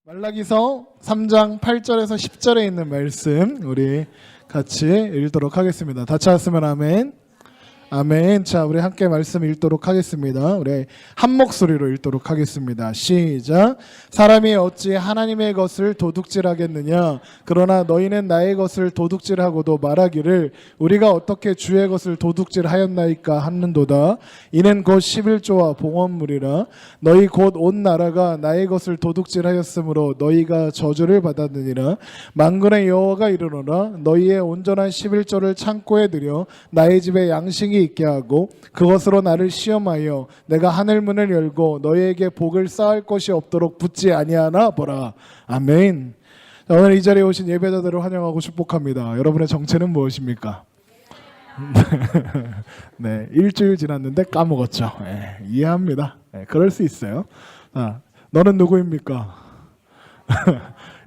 말라기서 3장 8절에서 10절에 있는 말씀 우리 같이 읽도록 하겠습니다. 다 찾았으면 아멘. 아멘. 자, 우리 함께 말씀 읽도록 하겠습니다. 우리 한 목소리로 읽도록 하겠습니다. 시작. 사람이 어찌 하나님의 것을 도둑질하겠느냐? 그러나 너희는 나의 것을 도둑질하고도 말하기를 우리가 어떻게 주의 것을 도둑질하였나이까 하는도다. 이는 곧 11조와 봉헌물이라. 너희 곧 온 나라가 나의 것을 도둑질하였으므로 너희가 저주를 받았느니라. 만군의 여호와가 이르노라. 너희의 온전한 11조를 창고에 들여 나의 집에 양식이 있게 하고 그것으로 나를 시험하여 내가 하늘 문을 열고 너희에게 복을 쌓을 것이 없도록 붙지 아니하나 보라. 아멘. 자, 오늘 이 자리에 오신 예배자들을 환영하고 축복합니다. 여러분의 정체는 무엇입니까? 네, 일주일 지났는데 까먹었죠. 네, 이해합니다. 네, 그럴 수 있어요. 자, 너는 누구입니까?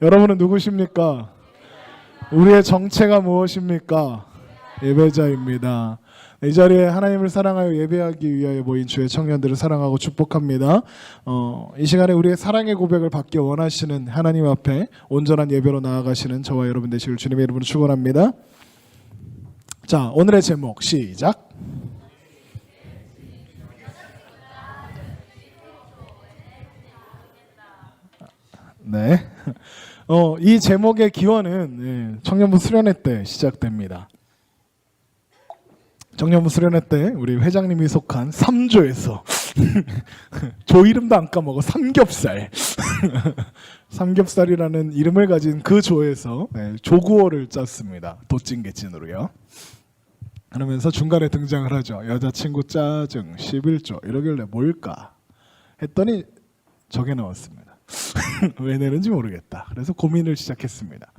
여러분은 누구십니까? 우리의 정체가 무엇입니까? 예배자입니다. 이 자리에 하나님을 사랑하여 예배하기 위하여 모인 주의 청년들을 사랑하고 축복합니다. 이 시간에 우리의 사랑의 고백을 받기 원하시는 하나님 앞에 온전한 예배로 나아가시는 저와 여러분 되시길 주님의 이름으로 축원합니다. 자, 오늘의 제목 시작. 네. 이 제목의 기원은 청년부 수련회 때 시작됩니다. 청년부 수련회 때 우리 회장님이 속한 3조에서 조 이름도 안 까먹어. 삼겹살 삼겹살이라는 이름을 가진 그 조에서 조구호를 짰습니다. 도찐개찐으로요. 그러면서 중간에 등장을 하죠. 여자친구 짜증 11조 이러길래 뭘까 했더니 저게 나왔습니다. 왜 내는지 모르겠다. 그래서 고민을 시작했습니다.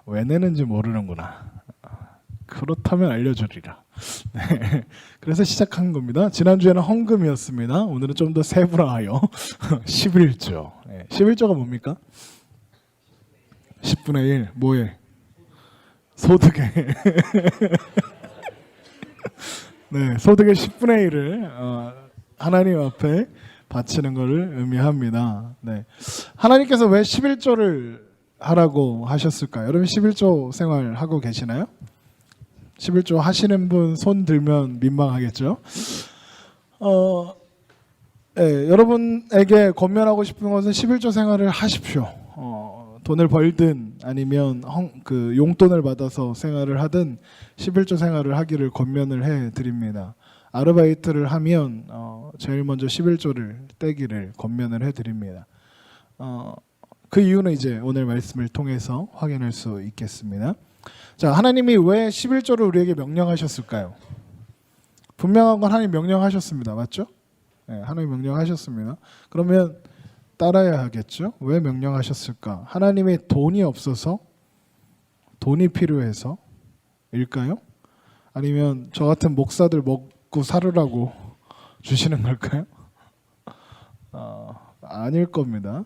왜 내는지 모르는구나. 그렇다면 알려주리라. 네. 그래서 시작한 겁니다. 지난주에는 헌금이었습니다. 오늘은 좀 더 세분화하여 11조. 네. 11조가 뭡니까? 10분의 1 뭐에? 소득에. 네, 소득의 10분의 1을 하나님 앞에 바치는 것을 의미합니다. 네. 하나님께서 왜 11조를 하라고 하셨을까요? 여러분 11조 생활 하고 계시나요? 11조 하시는 분 손 들면 민망하겠죠? 네, 여러분에게 권면하고 싶은 것은 11조 생활을 하십시오. 돈을 벌든 아니면 그 용돈을 받아서 생활을 하든 11조 생활을 하기를 권면을 해드립니다. 아르바이트를 하면 제일 먼저 11조를 떼기를 권면을 해드립니다. 그 이유는 이제 오늘 말씀을 통해서 확인할 수 있겠습니다. 자, 하나님이 왜 11조를 우리에게 명령하셨을까요? 분명한 건 하나님 명령하셨습니다. 맞죠? 네, 하나님 명령하셨습니다. 그러면 따라야 하겠죠? 왜 명령하셨을까? 하나님의 돈이 없어서? 돈이 필요해서? 일까요? 아니면 저 같은 목사들 먹고 살으라고 주시는 걸까요? 아닐 겁니다.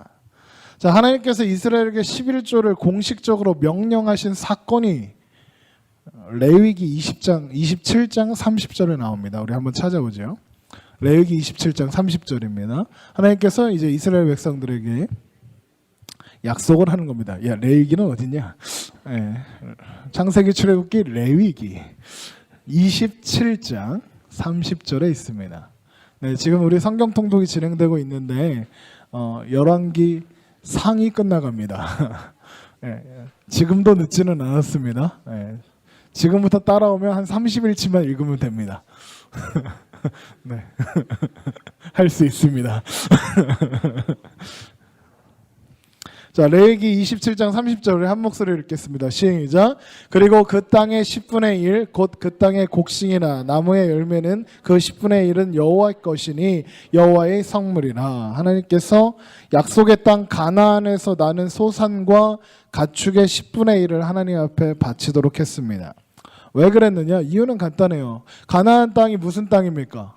자, 하나님께서 이스라엘에게 11조를 공식적으로 명령하신 사건이 레위기 27장 30절에 나옵니다. 우리 한번 찾아보죠. 레위기 27장 30절입니다. 하나님께서 이제 이스라엘 백성들에게 약속을 하는 겁니다. 야, 레위기는 어디냐? 네. 창세기, 출애굽기, 레위기 27장 30절에 있습니다. 네, 지금 우리 성경 통독이 진행되고 있는데 열왕기 상이 끝나갑니다. 네, 지금도 늦지는 않았습니다. 네, 지금부터 따라오면 한 30일치만 읽으면 됩니다. 네. 할 수 있습니다. 자, 레위기 27장 30절을 한 목소리로 읽겠습니다. 시작. 그리고 그 땅의 10분의 1 곧 그 땅의 곡식이나 나무의 열매는 그 10분의 1은 여호와의 것이니 여호와의 성물이라. 하나님께서 약속의 땅 가나안에서 나는 소산과 가축의 10분의 1을 하나님 앞에 바치도록 했습니다. 왜 그랬느냐? 이유는 간단해요. 가나안 땅이 무슨 땅입니까?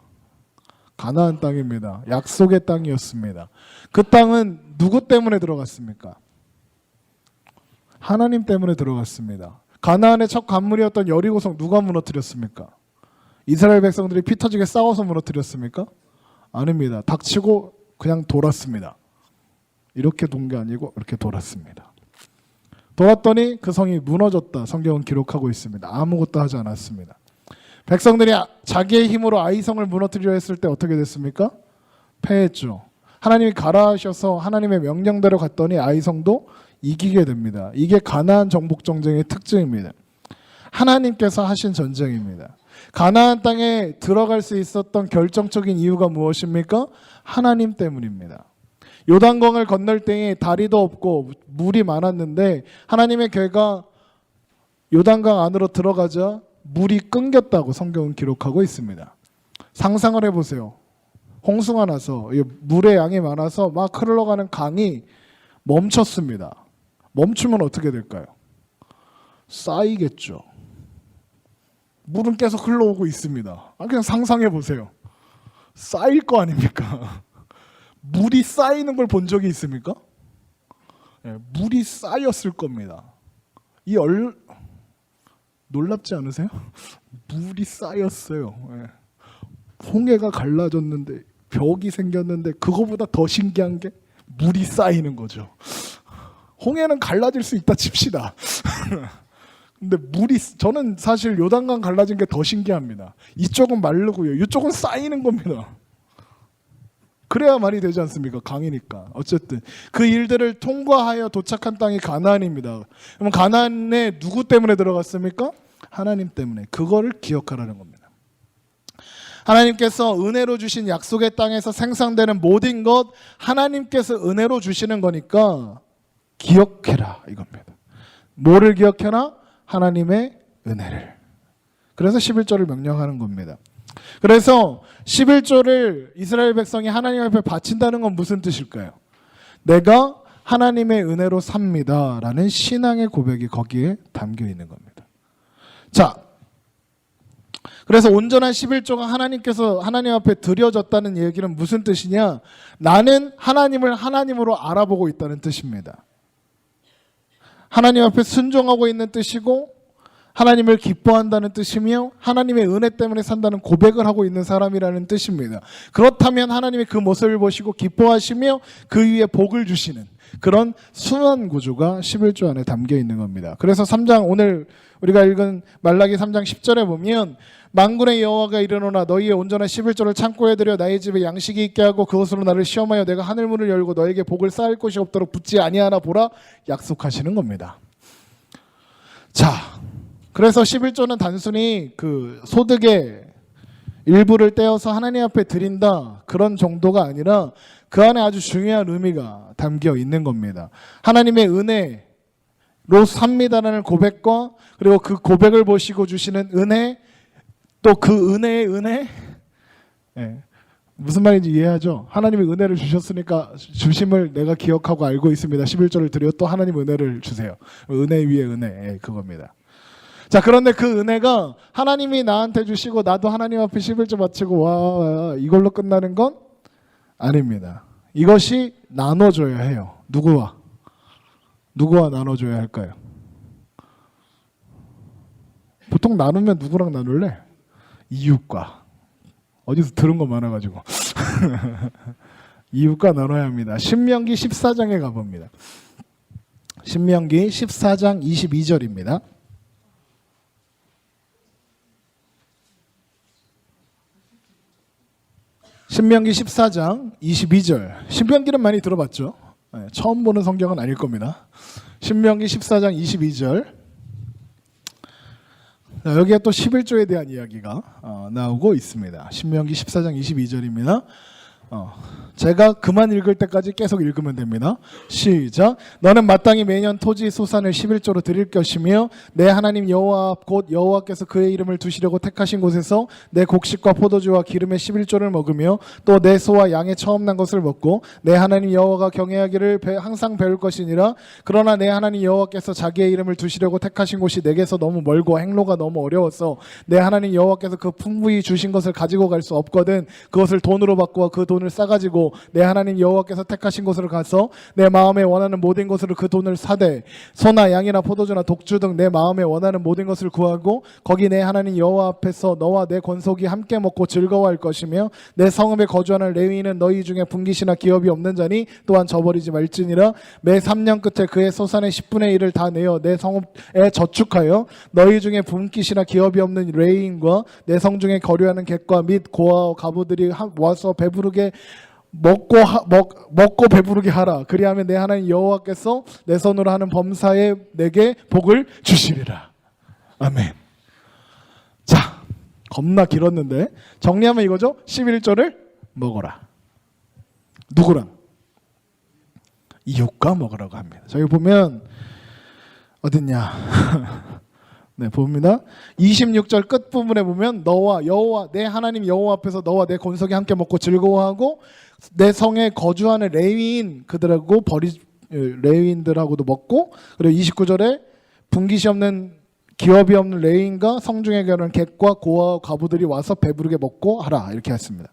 가나안 땅입니다. 약속의 땅이었습니다. 그 땅은 누구 때문에 들어갔습니까? 하나님 때문에 들어갔습니다. 가나안의 첫 관문이었던 여리고성 누가 무너뜨렸습니까? 이스라엘 백성들이 피 터지게 싸워서 무너뜨렸습니까? 아닙니다. 닥치고 그냥 돌았습니다. 이렇게 돈 게 아니고 이렇게 돌았습니다. 돌았더니 그 성이 무너졌다. 성경은 기록하고 있습니다. 아무것도 하지 않았습니다. 백성들이 자기의 힘으로 아이성을 무너뜨리려 했을 때 어떻게 됐습니까? 패했죠. 하나님이 가라 하셔서 하나님의 명령대로 갔더니 아이성도 이기게 됩니다. 이게 가나안 정복 전쟁의 특징입니다. 하나님께서 하신 전쟁입니다. 가나안 땅에 들어갈 수 있었던 결정적인 이유가 무엇입니까? 하나님 때문입니다. 요단강을 건널 때에 다리도 없고 물이 많았는데 하나님의 괴가 요단강 안으로 들어가자 물이 끊겼다고 성경은 기록하고 있습니다. 상상을 해보세요. 홍수가 나서 물의 양이 많아서 막 흘러가는 강이 멈췄습니다. 멈추면 어떻게 될까요? 쌓이겠죠. 물은 계속 흘러오고 있습니다. 그냥 상상해 보세요. 쌓일 거 아닙니까? 물이 쌓이는 걸 본 적이 있습니까? 물이 쌓였을 겁니다. 놀랍지 않으세요? 물이 쌓였어요. 홍해가 갈라졌는데 벽이 생겼는데 그거보다 더 신기한 게 물이 쌓이는 거죠. 홍해는 갈라질 수 있다 칩시다. 근데 저는 사실 요단강 갈라진 게 더 신기합니다. 이쪽은 마르고요. 이쪽은 쌓이는 겁니다. 그래야 말이 되지 않습니까? 강이니까. 어쨌든 그 일들을 통과하여 도착한 땅이 가나안입니다. 그럼 가나안에 누구 때문에 들어갔습니까? 하나님 때문에. 그거를 기억하라는 겁니다. 하나님께서 은혜로 주신 약속의 땅에서 생산되는 모든 것 하나님께서 은혜로 주시는 거니까 기억해라 이겁니다. 뭐를 기억해라? 하나님의 은혜를. 그래서 11조를 명령하는 겁니다. 그래서 11조를 이스라엘 백성이 하나님 앞에 바친다는 건 무슨 뜻일까요? 내가 하나님의 은혜로 삽니다 라는 신앙의 고백이 거기에 담겨 있는 겁니다. 자, 그래서 온전한 11조가 하나님께서 하나님 앞에 드려졌다는 얘기는 무슨 뜻이냐? 나는 하나님을 하나님으로 알아보고 있다는 뜻입니다. 하나님 앞에 순종하고 있는 뜻이고 하나님을 기뻐한다는 뜻이며 하나님의 은혜 때문에 산다는 고백을 하고 있는 사람이라는 뜻입니다. 그렇다면 하나님이 그 모습을 보시고 기뻐하시며 그 위에 복을 주시는 그런 순환 구조가 11조 안에 담겨 있는 겁니다. 그래서 3장 오늘 우리가 읽은 말라기 3장 10절에 보면 만군의 여호와가 이르노나 너희의 온전한 11조를 창고에 들여 나의 집에 양식이 있게 하고 그것으로 나를 시험하여 내가 하늘문을 열고 너에게 복을 쌓을 곳이 없도록 붙지 아니하나 보라 약속하시는 겁니다. 자, 그래서 11조는 단순히 그 소득의 일부를 떼어서 하나님 앞에 드린다 그런 정도가 아니라 그 안에 아주 중요한 의미가 담겨 있는 겁니다. 하나님의 은혜로 삽니다라는 고백과 그리고 그 고백을 보시고 주시는 은혜 또 그 은혜의 은혜 무슨 말인지 이해하죠? 하나님이 은혜를 주셨으니까 주심을 내가 기억하고 알고 있습니다. 11조를 드려 또 하나님 은혜를 주세요. 은혜 위에 은혜 그겁니다. 자, 그런데 그 은혜가 하나님이 나한테 주시고 나도 하나님 앞에 11조 바치고 와 이걸로 끝나는 건 아닙니다. 이것이 나눠줘야 해요. 누구와 나눠줘야 할까요? 보통 나누면 누구랑 나눌래? 이웃과. 어디서 들은 거 많아가지고 이웃과 나눠야 합니다. 신명기 14장에 가봅니다. 신명기 14장 22절입니다. 신명기 14장 22절. 신명기는 많이 들어봤죠? 처음 보는 성경은 아닐 겁니다. 신명기 14장 22절. 여기에 또 11조에 대한 이야기가 나오고 있습니다. 신명기 14장 22절입니다. 제가 그만 읽을 때까지 계속 읽으면 됩니다. 시작. 너는 마땅히 매년 토지 소산을 11조로 드릴 것이며 내 하나님 여호와 앞 곧 여호와께서 그의 이름을 두시려고 택하신 곳에서 내 곡식과 포도주와 기름의 11조를 먹으며 또 내 소와 양의 처음 난 것을 먹고 내 하나님 여호와가 경외하기를 항상 배울 것이니라. 그러나 내 하나님 여호와께서 자기의 이름을 두시려고 택하신 곳이 내게서 너무 멀고 행로가 너무 어려워서 내 하나님 여호와께서 그 풍부히 주신 것을 가지고 갈 수 없거든 그것을 돈으로 바꾸어 그 돈을 싸가지고 내 하나님 여호와께서 택하신 곳으로 가서 내 마음에 원하는 모든 것으로 그 돈을 사되 소나 양이나 포도주나 독주 등 내 마음에 원하는 모든 것을 구하고 거기 내 하나님 여호와 앞에서 너와 내 권속이 함께 먹고 즐거워할 것이며 내 성읍에 거주하는 레위인은 너희 중에 분깃이나 기업이 없는 자니 또한 저버리지 말지니라. 매 3년 끝에 그의 소산의 10분의 1을 다 내어 내 성읍에 저축하여 너희 중에 분깃이나 기업이 없는 레위인과 내 성중에 거류하는 객과 및 고아와 가부들이 와서 배부르게 먹고 배부르게 하라. 그리하면 내 하나님 여호와께서 내 손으로 하는 범사에 내게 복을 주시리라. 아멘. 자, 겁나 길었는데 정리하면 이거죠. 11조를 먹어라. 누구랑? 이웃과 먹으라고 합니다. 저기 보면 어딨냐? 네, 봅니다. 26절 끝부분에 보면 너와 여호와 내 하나님 여호와 앞에서 너와 내 권속이 함께 먹고 즐거워하고 내 성에 거주하는 레위인 그들하고 레위인들하고도 먹고, 그리고 29절에 분깃이 없는 기업이 없는 레위인과 성중에 거하는 객과 고아와 과부들이 와서 배부르게 먹고 하라 이렇게 했습니다.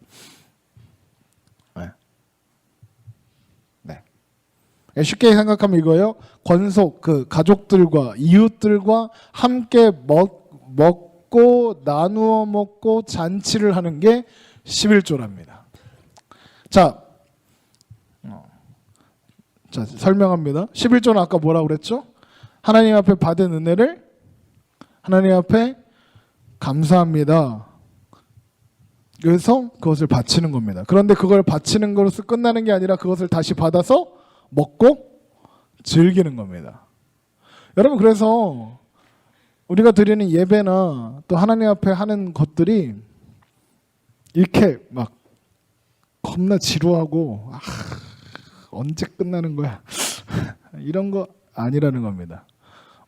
쉽게 생각하면 이거예요. 권속 그 가족들과 이웃들과 함께 먹고 나누어 먹고 잔치를 하는 게 11조랍니다. 자, 설명합니다. 11조는 아까 뭐라고 그랬죠? 하나님 앞에 받은 은혜를 하나님 앞에 감사합니다. 그래서 그것을 바치는 겁니다. 그런데 그걸 바치는 것으로 끝나는 게 아니라 그것을 다시 받아서 먹고 즐기는 겁니다. 여러분, 그래서 우리가 드리는 예배나 또 하나님 앞에 하는 것들이 이렇게 막 겁나 지루하고 언제 끝나는 거야 이런 거 아니라는 겁니다.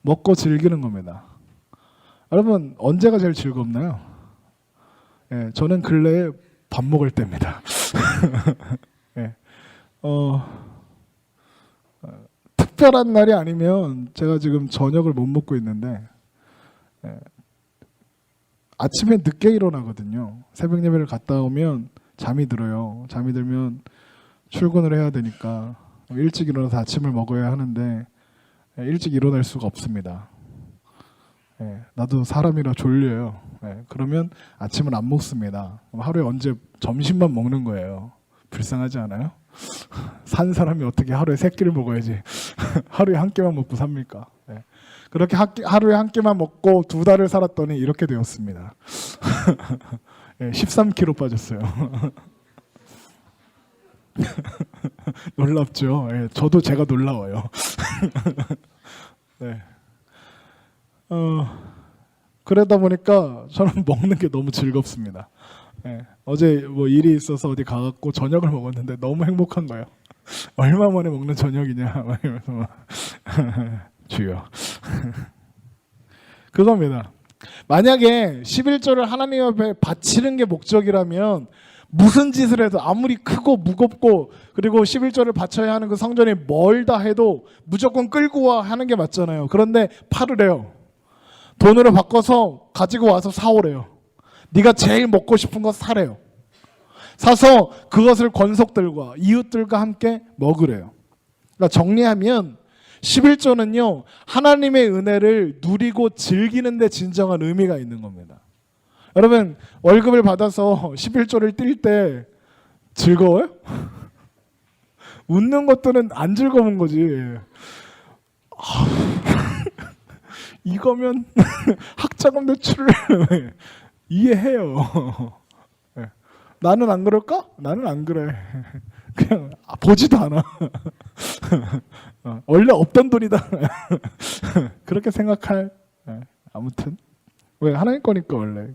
먹고 즐기는 겁니다. 여러분, 언제가 제일 즐겁나요? 저는 근래에 밥 먹을 때입니다. 특별한 날이 아니면 제가 지금 저녁을 못 먹고 있는데 아침에 늦게 일어나거든요. 새벽 예배를 갔다 오면 잠이 들어요. 잠이 들면 출근을 해야 되니까 일찍 일어나서 아침을 먹어야 하는데 일찍 일어날 수가 없습니다. 나도 사람이라 졸려요. 그러면 아침을 안 먹습니다. 하루에 언제 점심만 먹는 거예요. 불쌍하지 않아요? 산 사람이 어떻게 하루에 3끼를 먹어야지 하루에 한 끼만 먹고 삽니까? 그렇게 하루에 한 끼만 먹고 2달을 살았더니 이렇게 되었습니다. 13kg 빠졌어요. 놀랍죠? 저도 제가 놀라워요. 네. 그러다 보니까 저는 먹는 게 너무 즐겁습니다. 어제 뭐 일이 있어서 어디 가갖고 저녁을 먹었는데 너무 행복한 거예요. 얼마 만에 먹는 저녁이냐 막 이러면서 막 주여. 그겁니다. 만약에 11조를 하나님 앞에 바치는 게 목적이라면 무슨 짓을 해도 아무리 크고 무겁고 그리고 11조를 바쳐야 하는 그 성전이 멀다 해도 무조건 끌고 와 하는 게 맞잖아요. 그런데 팔으래요. 돈으로 바꿔서 가지고 와서 사오래요. 네가 제일 먹고 싶은 거 사래요. 사서 그것을 권속들과 이웃들과 함께 먹으래요. 그러니까 정리하면 11조는요, 하나님의 은혜를 누리고 즐기는 데 진정한 의미가 있는 겁니다. 여러분, 월급을 받아서 11조를 뛸 때 즐거워요? 웃는 것들은 안 즐거운 거지. 이거면 학자금 대출을 이해해요. 나는 안 그럴까? 나는 안 그래. 그냥 보지도 않아. 원래 없던 돈이다. 그렇게 생각할. 아무튼 왜 하나님 거니까 원래.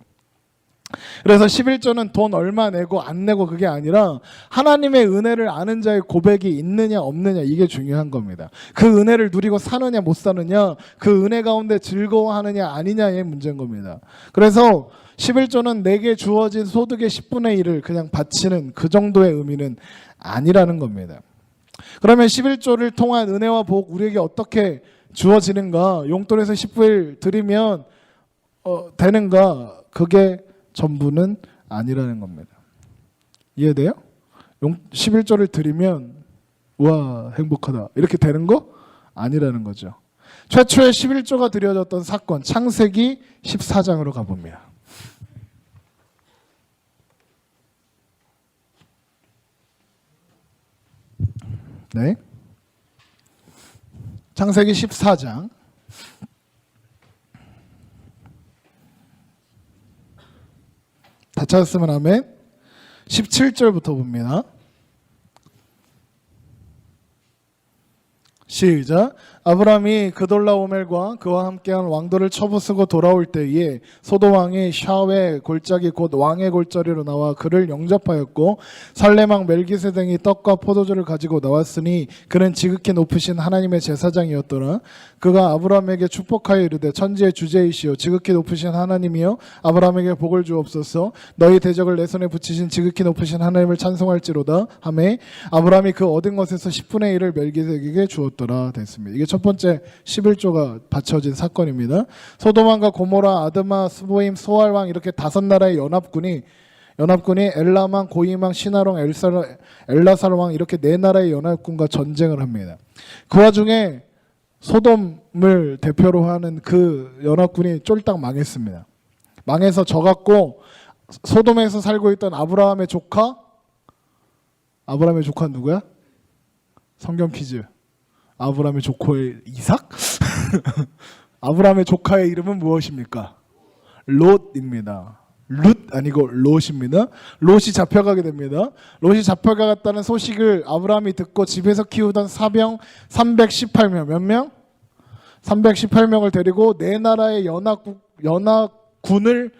그래서 11조는 돈 얼마 내고 안 내고 그게 아니라 하나님의 은혜를 아는 자의 고백이 있느냐 없느냐, 이게 중요한 겁니다. 그 은혜를 누리고 사느냐 못 사느냐, 그 은혜 가운데 즐거워하느냐 아니냐의 문제인 겁니다. 그래서 11조는 내게 주어진 소득의 10분의 1을 그냥 바치는 그 정도의 의미는 아니라는 겁니다. 그러면 11조를 통한 은혜와 복 우리에게 어떻게 주어지는가? 용돈에서 10분의 1 드리면 되는가? 그게 전부는 아니라는 겁니다. 이해돼요? 11조를 드리면 우와 행복하다 이렇게 되는 거 아니라는 거죠. 최초의 11조가 드려졌던 사건 창세기 14장으로 가봅니다. 네, 창세기 14장 다 찾았으면 아멘. 17절부터 봅니다. 시작. 아브라함이 그돌라오멜과 그와 함께한 왕들을 처부수고 돌아올 때에 소도 왕이 샤웨 골짜기 곧 왕의 골짜기로 나와 그를 영접하였고 살렘 왕 멜기세덱이 떡과 포도주를 가지고 나왔으니 그는 지극히 높으신 하나님의 제사장이었더라. 그가 아브라함에게 축복하여 이르되 천지의 주제이시오 지극히 높으신 하나님이여 아브라함에게 복을 주옵소서. 너희 대적을 내 손에 붙이신 지극히 높으신 하나님을 찬송할지로다 하매 아브라함이 그 얻은 것에서 10분의 1을 멜기세덱에게 주었더라 됐습니다. 이게 첫 번째 11조가 바쳐진 사건입니다. 소돔왕과 고모라, 아드마, 스보임, 소알왕 이렇게 5나라의 연합군이 엘람왕, 고임왕, 시나롱, 엘라살왕 이렇게 4나라의 연합군과 전쟁을 합니다. 그 와중에 소돔을 대표로 하는 그 연합군이 쫄딱 망했습니다. 망해서 져갖고 소돔에서 살고 있던 아브라함의 조카 누구야? 성경 퀴즈. 아브라함의 조카의 이삭? 아브라함의 조카의 이름은 무엇입니까? 롯입니다. 룻 아니고 롯입니다. 롯이 잡혀가게 됩니다. 롯이 잡혀갔다는 소식을 아브라함이 듣고 집에서 키우던 사병 318명 몇 명? 318명을 데리고 4나라의 연합군을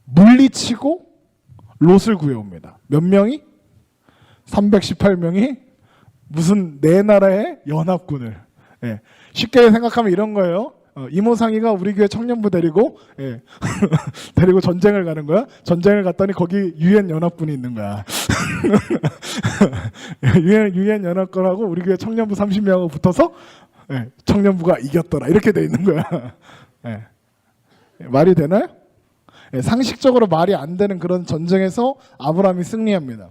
물리치고 롯을 구해옵니다. 몇 명이? 318명이 무슨 4나라의 연합군을. 예. 쉽게 생각하면 이런 거예요. 이모상이가 우리 교회 청년부 데리고 데리고 전쟁을 가는 거야. 전쟁을 갔더니 거기 유엔 연합군이 있는 거야. 유엔 연합군하고 우리 교회 청년부 30명하고 붙어서 청년부가 이겼더라. 이렇게 돼 있는 거야. 말이 되나요? 상식적으로 말이 안 되는 그런 전쟁에서 아브라함이 승리합니다.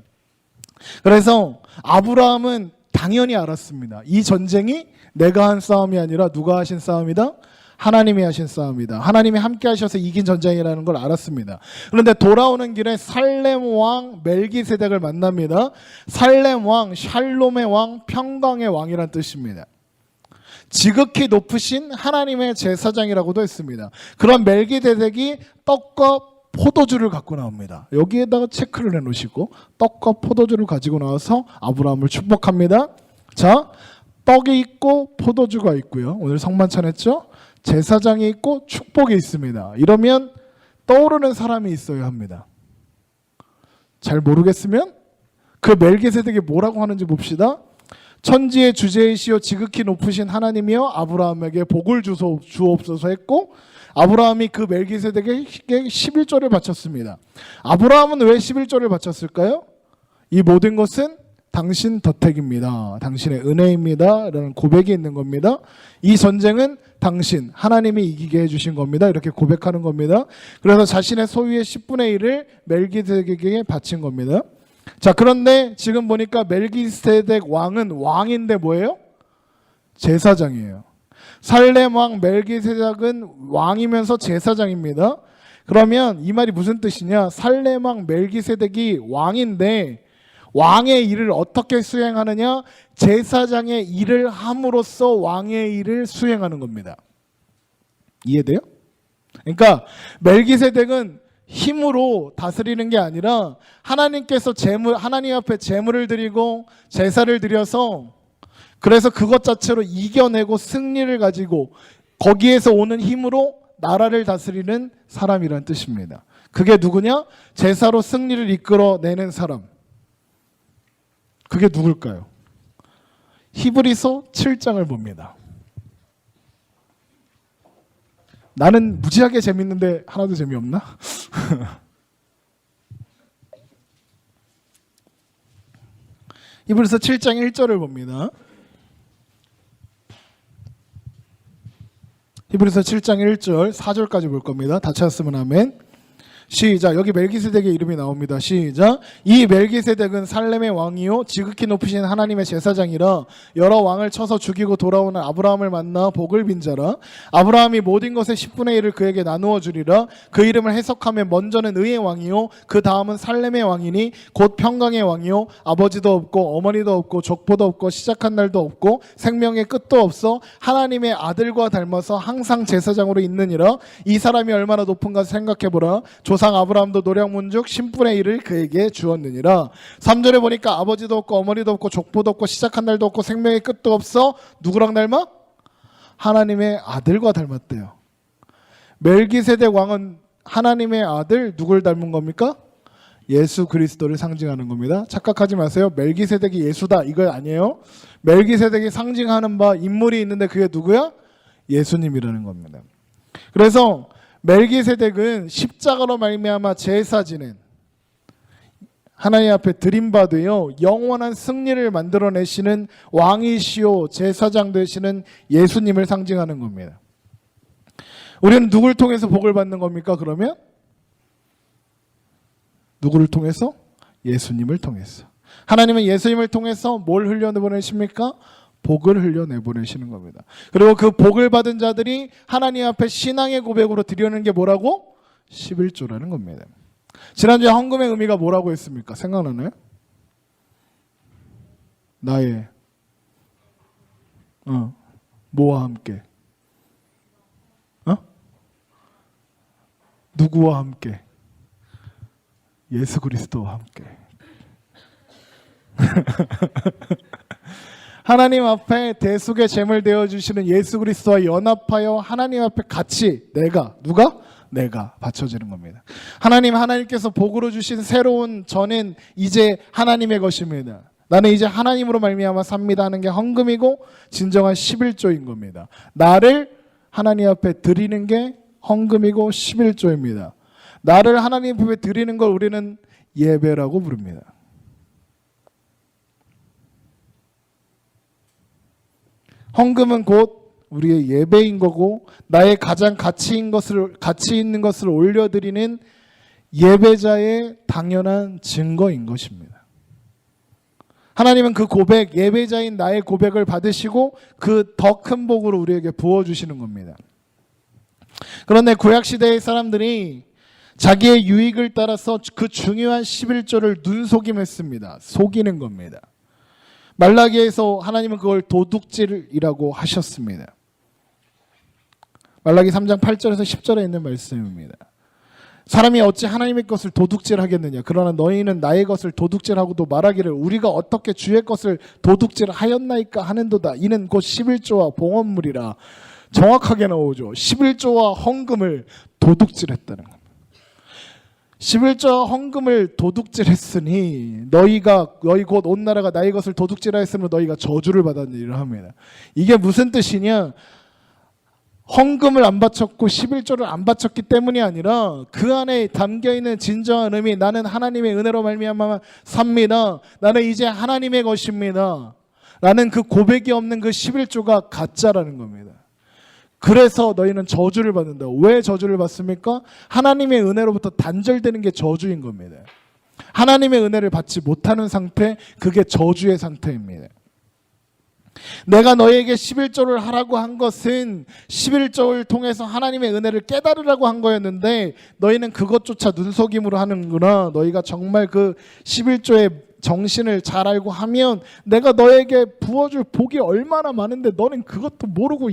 그래서 아브라함은 당연히 알았습니다. 이 전쟁이 내가 한 싸움이 아니라 누가 하신 싸움이다? 하나님이 하신 싸움이다. 하나님이 함께 하셔서 이긴 전쟁이라는 걸 알았습니다. 그런데 돌아오는 길에 살렘 왕 멜기세덱을 만납니다. 살렘 왕, 샬롬의 왕, 평강의 왕이란 뜻입니다. 지극히 높으신 하나님의 제사장이라고도 했습니다. 그런 멜기세덱이 떡과 포도주를 갖고 나옵니다. 여기에다가 체크를 해놓으시고 떡과 포도주를 가지고 나와서 아브라함을 축복합니다. 자, 떡이 있고 포도주가 있고요. 오늘 성만찬 했죠? 제사장이 있고 축복이 있습니다. 이러면 떠오르는 사람이 있어야 합니다. 잘 모르겠으면 그 멜기세덱이 뭐라고 하는지 봅시다. 천지의 주제이시오 지극히 높으신 하나님이여 아브라함에게 복을 주옵소서 했고 아브라함이 그 멜기세덱에게 11조를 바쳤습니다. 아브라함은 왜 11조를 바쳤을까요? 이 모든 것은 당신 덕택입니다. 당신의 은혜입니다. 라는 고백이 있는 겁니다. 이 전쟁은 당신 하나님이 이기게 해주신 겁니다. 이렇게 고백하는 겁니다. 그래서 자신의 소유의 10분의 1을 멜기세덱에게 바친 겁니다. 자, 그런데 지금 보니까 멜기세덱 왕은 왕인데 뭐예요? 제사장이에요. 살렘 왕 멜기세덱은 왕이면서 제사장입니다. 그러면 이 말이 무슨 뜻이냐? 살렘 왕 멜기세덱이 왕인데 왕의 일을 어떻게 수행하느냐? 제사장의 일을 함으로써 왕의 일을 수행하는 겁니다. 이해돼요? 그러니까 멜기세덱은 힘으로 다스리는 게 아니라 하나님께서 하나님 앞에 제물을 드리고 제사를 드려서 그래서 그것 자체로 이겨내고 승리를 가지고 거기에서 오는 힘으로 나라를 다스리는 사람이란 뜻입니다. 그게 누구냐? 제사로 승리를 이끌어내는 사람. 그게 누굴까요? 히브리서 7장을 봅니다. 나는 무지하게 재밌는데 하나도 재미없나? 히브리서 7장 1절을 봅니다. 히브리서 7장 1절 4절까지 볼 겁니다. 다 찾았으면 아멘. 시작. 여기 멜기세덱의 이름이 나옵니다. 시작. 이 멜기세덱은 살렘의 왕이요 지극히 높으신 하나님의 제사장이라 여러 왕을 쳐서 죽이고 돌아오는 아브라함을 만나 복을 빈 자라. 아브라함이 모든 것의 10분의 1을 그에게 나누어 주리라. 그 이름을 해석하면 먼저는 의의 왕이요 그 다음은 살렘의 왕이니 곧 평강의 왕이요 아버지도 없고 어머니도 없고 족보도 없고 시작한 날도 없고 생명의 끝도 없어 하나님의 아들과 닮아서 항상 제사장으로 있느니라. 이 사람이 얼마나 높은가 생각해보라. 조상 아브라함도 노량문즉 10분의 1을 그에게 주었느니라. 3절에 보니까 아버지도 없고 어머니도 없고 족보도 없고 시작한 날도 없고 생명의 끝도 없어 누구랑 닮아? 하나님의 아들과 닮았대요. 멜기세덱 왕은 하나님의 아들 누굴 닮은 겁니까? 예수 그리스도를 상징하는 겁니다. 착각하지 마세요. 멜기세덱이 예수다 이거 아니에요. 멜기세덱이 상징하는 바 인물이 있는데 그게 누구야? 예수님이라는 겁니다. 그래서 멜기세덱은 십자가로 말미암아 제사 지낸 하나님 앞에 드림받으요 영원한 승리를 만들어내시는 왕이시오 제사장 되시는 예수님을 상징하는 겁니다. 우리는 누굴 통해서 복을 받는 겁니까? 그러면 누구를 통해서? 예수님을 통해서. 하나님은 예수님을 통해서 뭘 흘려내보내십니까? 복을 흘려내보내시는 겁니다. 그리고 그 복을 받은 자들이 하나님 앞에 신앙의 고백으로 드리는 게 뭐라고? 11조라는 겁니다. 지난주에 헌금의 의미가 뭐라고 했습니까? 생각나나요? 나의 뭐와 함께? 누구와 함께? 예수 그리스도와 함께. 하나님 앞에 대속의 제물 되어주시는 예수 그리스도와 연합하여 하나님 앞에 같이 내가 바쳐지는 겁니다. 하나님께서 복으로 주신 새로운 저는 이제 하나님의 것입니다. 나는 이제 하나님으로 말미암아 삽니다 하는 게 헌금이고 진정한 11조인 겁니다. 나를 하나님 앞에 드리는 게 헌금이고 11조입니다. 나를 하나님 앞에 드리는 걸 우리는 예배라고 부릅니다. 헌금은 곧 우리의 예배인 거고 나의 가장 가치 있는 것을 올려드리는 예배자의 당연한 증거인 것입니다. 하나님은 그 고백, 예배자인 나의 고백을 받으시고 그 더 큰 복으로 우리에게 부어주시는 겁니다. 그런데 구약시대의 사람들이 자기의 유익을 따라서 그 중요한 11조를 눈속임했습니다. 속이는 겁니다. 말라기에서 하나님은 그걸 도둑질이라고 하셨습니다. 말라기 3장 8절에서 10절에 있는 말씀입니다. 사람이 어찌 하나님의 것을 도둑질하겠느냐. 그러나 너희는 나의 것을 도둑질하고도 말하기를 우리가 어떻게 주의 것을 도둑질하였나이까 하는도다. 이는 곧 11조와 봉헌물이라. 정확하게 나오죠. 11조와 헌금을 도둑질했다는 겁니다. 11조와 헌금을 도둑질했으니 너희 곧 온 나라가 나의 것을 도둑질하였으면 너희가 저주를 받았느니라 합니다. 이게 무슨 뜻이냐? 헌금을 안 바쳤고 11조를 안 바쳤기 때문이 아니라 그 안에 담겨있는 진정한 의미, 나는 하나님의 은혜로 말미암아 삽니다. 나는 이제 하나님의 것입니다. 라는 그 고백이 없는 그 11조가 가짜라는 겁니다. 그래서 너희는 저주를 받는다. 왜 저주를 받습니까? 하나님의 은혜로부터 단절되는 게 저주인 겁니다. 하나님의 은혜를 받지 못하는 상태, 그게 저주의 상태입니다. 내가 너희에게 11조를 하라고 한 것은 11조를 통해서 하나님의 은혜를 깨달으라고 한 거였는데 너희는 그것조차 눈속임으로 하는구나. 너희가 정말 그 11조의 정신을 잘 알고 하면 내가 너에게 부어줄 복이 얼마나 많은데 너는 그것도 모르고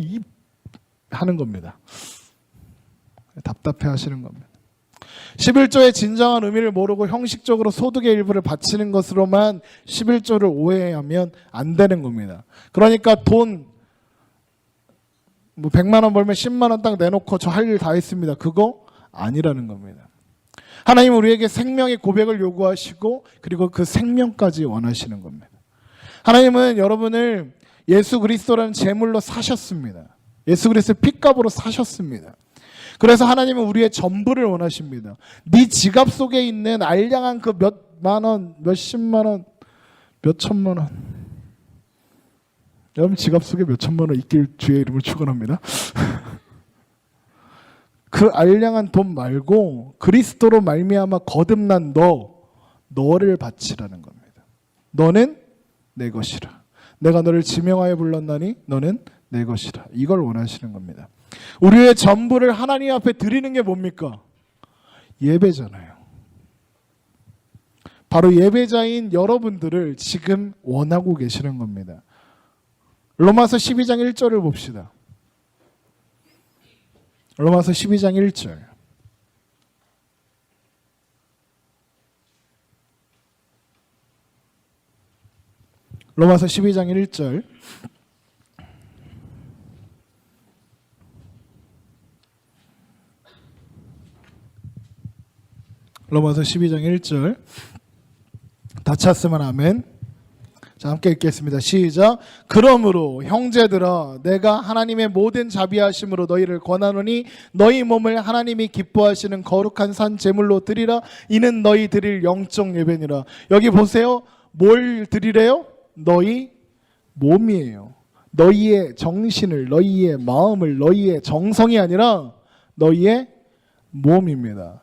하는 겁니다. 답답해 하시는 겁니다. 11조의 진정한 의미를 모르고 형식적으로 소득의 일부를 바치는 것으로만 11조를 오해하면 안 되는 겁니다. 그러니까 돈 100만 원 벌면 10만 원 딱 내놓고 저 할 일 다 했습니다. 그거 아니라는 겁니다. 하나님은 우리에게 생명의 고백을 요구하시고 그리고 그 생명까지 원하시는 겁니다. 하나님은 여러분을 예수 그리스도라는 제물로 사셨습니다. 예수 그리스도의 핏값으로 사셨습니다. 그래서 하나님은 우리의 전부를 원하십니다. 네 지갑 속에 있는 알량한 그 몇만 원, 몇십만 원, 몇천만 원. 여러분 지갑 속에 몇천만 원 있길 주의 이름을 축원합니다. 그 알량한 돈 말고 그리스도로 말미암아 거듭난 너를 바치라는 겁니다. 너는 내 것이라. 내가 너를 지명하여 불렀나니 너는 내 것이라. 이걸 원하시는 겁니다. 우리의 전부를 하나님 앞에 드리는 게 뭡니까? 예배잖아요. 바로 예배자인 여러분들을 지금 원하고 계시는 겁니다. 로마서 12장 1절을 봅시다. 로마서 12장 1절. 로마서 12장 1절. 로마서 12장 1절. 다 찾았으면 아멘. 자, 함께 읽겠습니다. 시작. 그러므로 형제들아 내가 하나님의 모든 자비하심으로 너희를 권하노니 너희 몸을 하나님이 기뻐하시는 거룩한 산 제물로 드리라. 이는 너희 드릴 영적 예배니라. 여기 보세요. 뭘 드리래요? 너희 몸이에요. 너희의 정신을, 너희의 마음을, 너희의 정성이 아니라 너희의 몸입니다.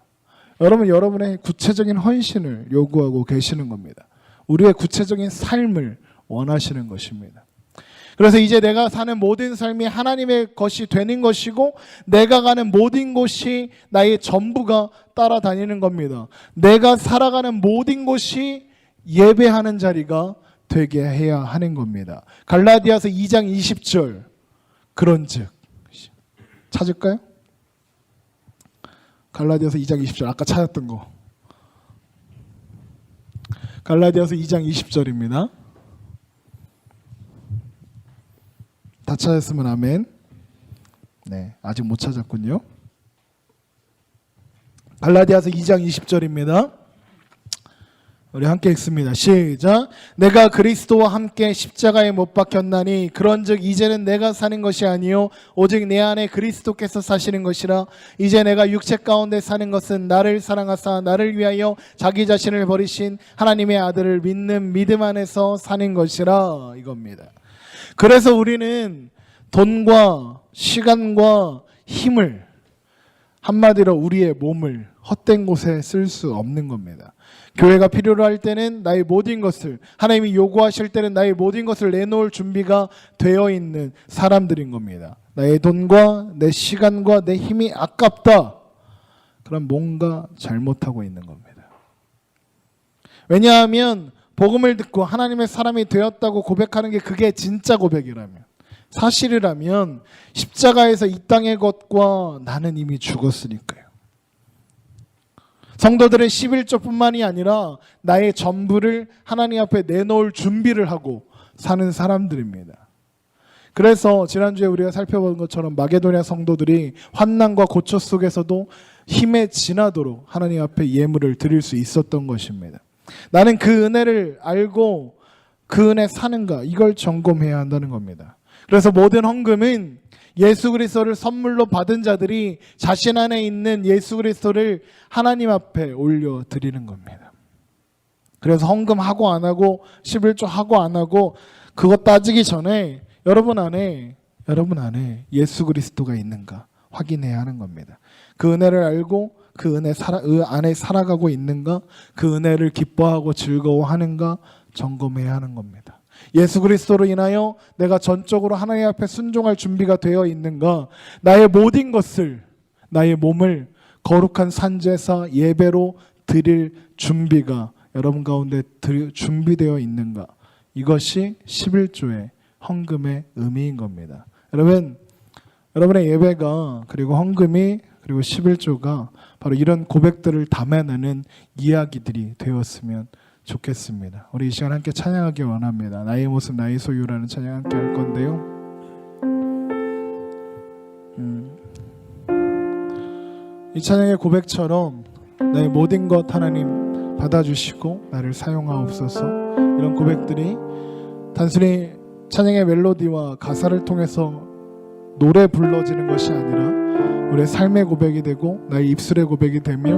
여러분, 여러분의 구체적인 헌신을 요구하고 계시는 겁니다. 우리의 구체적인 삶을 원하시는 것입니다. 그래서 이제 내가 사는 모든 삶이 하나님의 것이 되는 것이고 내가 가는 모든 곳이 나의 전부가 따라다니는 겁니다. 내가 살아가는 모든 곳이 예배하는 자리가 되게 해야 하는 겁니다. 갈라디아서 2장 20절. 그런즉 찾을까요? 갈라디아서 2장 20절. 아까 찾았던 거. 갈라디아서 2장 20절입니다. 다 찾았으면 아멘. 네, 아직 못 찾았군요. 갈라디아서 2장 20절입니다. 우리 함께 읽습니다. 시작. 내가 그리스도와 함께 십자가에 못 박혔나니 그런즉 이제는 내가 사는 것이 아니요 오직 내 안에 그리스도께서 사시는 것이라. 이제 내가 육체 가운데 사는 것은 나를 사랑하사 나를 위하여 자기 자신을 버리신 하나님의 아들을 믿는 믿음 안에서 사는 것이라. 이겁니다. 그래서 우리는 돈과 시간과 힘을, 한마디로 우리의 몸을 헛된 곳에 쓸 수 없는 겁니다. 교회가 필요로 할 때는 나의 모든 것을, 하나님이 요구하실 때는 나의 모든 것을 내놓을 준비가 되어 있는 사람들인 겁니다. 나의 돈과 내 시간과 내 힘이 아깝다. 그럼 뭔가 잘못하고 있는 겁니다. 왜냐하면 복음을 듣고 하나님의 사람이 되었다고 고백하는 게 그게 진짜 고백이라면, 사실이라면 십자가에서 이 땅의 것과 나는 이미 죽었으니까요. 성도들은 11조뿐만이 아니라 나의 전부를 하나님 앞에 내놓을 준비를 하고 사는 사람들입니다. 그래서 지난주에 우리가 살펴본 것처럼 마게도냐 성도들이 환난과 고초 속에서도 힘에 지나도록 하나님 앞에 예물을 드릴 수 있었던 것입니다. 나는 그 은혜를 알고 그 은혜 사는가, 이걸 점검해야 한다는 겁니다. 그래서 모든 헌금은 예수 그리스도를 선물로 받은 자들이 자신 안에 있는 예수 그리스도를 하나님 앞에 올려드리는 겁니다. 그래서 헌금하고 안 하고 11조 하고 안 하고 그거 따지기 전에 여러분 안에 예수 그리스도가 있는가 확인해야 하는 겁니다. 그 은혜를 알고 그 은혜 안에 살아가고 있는가, 그 은혜를 기뻐하고 즐거워하는가 점검해야 하는 겁니다. 예수 그리스도로 인하여 내가 전적으로 하나님 앞에 순종할 준비가 되어 있는가, 나의 모든 것을, 나의 몸을 거룩한 산제사 예배로 드릴 준비가 여러분 가운데 준비되어 있는가, 이것이 11조의 헌금의 의미인 겁니다. 여러분의 예배가, 그리고 헌금이, 그리고 11조가 바로 이런 고백들을 담아내는 이야기들이 되었으면 좋겠습니다. 우리 이 시간 함께 찬양하기 원합니다. 나의 모습 나의 소유라는 찬양 함께 할 건데요. 이 찬양의 고백처럼 나의 모든 것 하나님 받아주시고 나를 사용하옵소서, 이런 고백들이 단순히 찬양의 멜로디와 가사를 통해서 노래 불러지는 것이 아니라 우리의 삶의 고백이 되고 나의 입술의 고백이 되며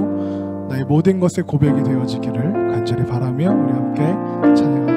나의 모든 것의 고백이 되어지기를 간절히 바라며 우리 함께 찬양합니다.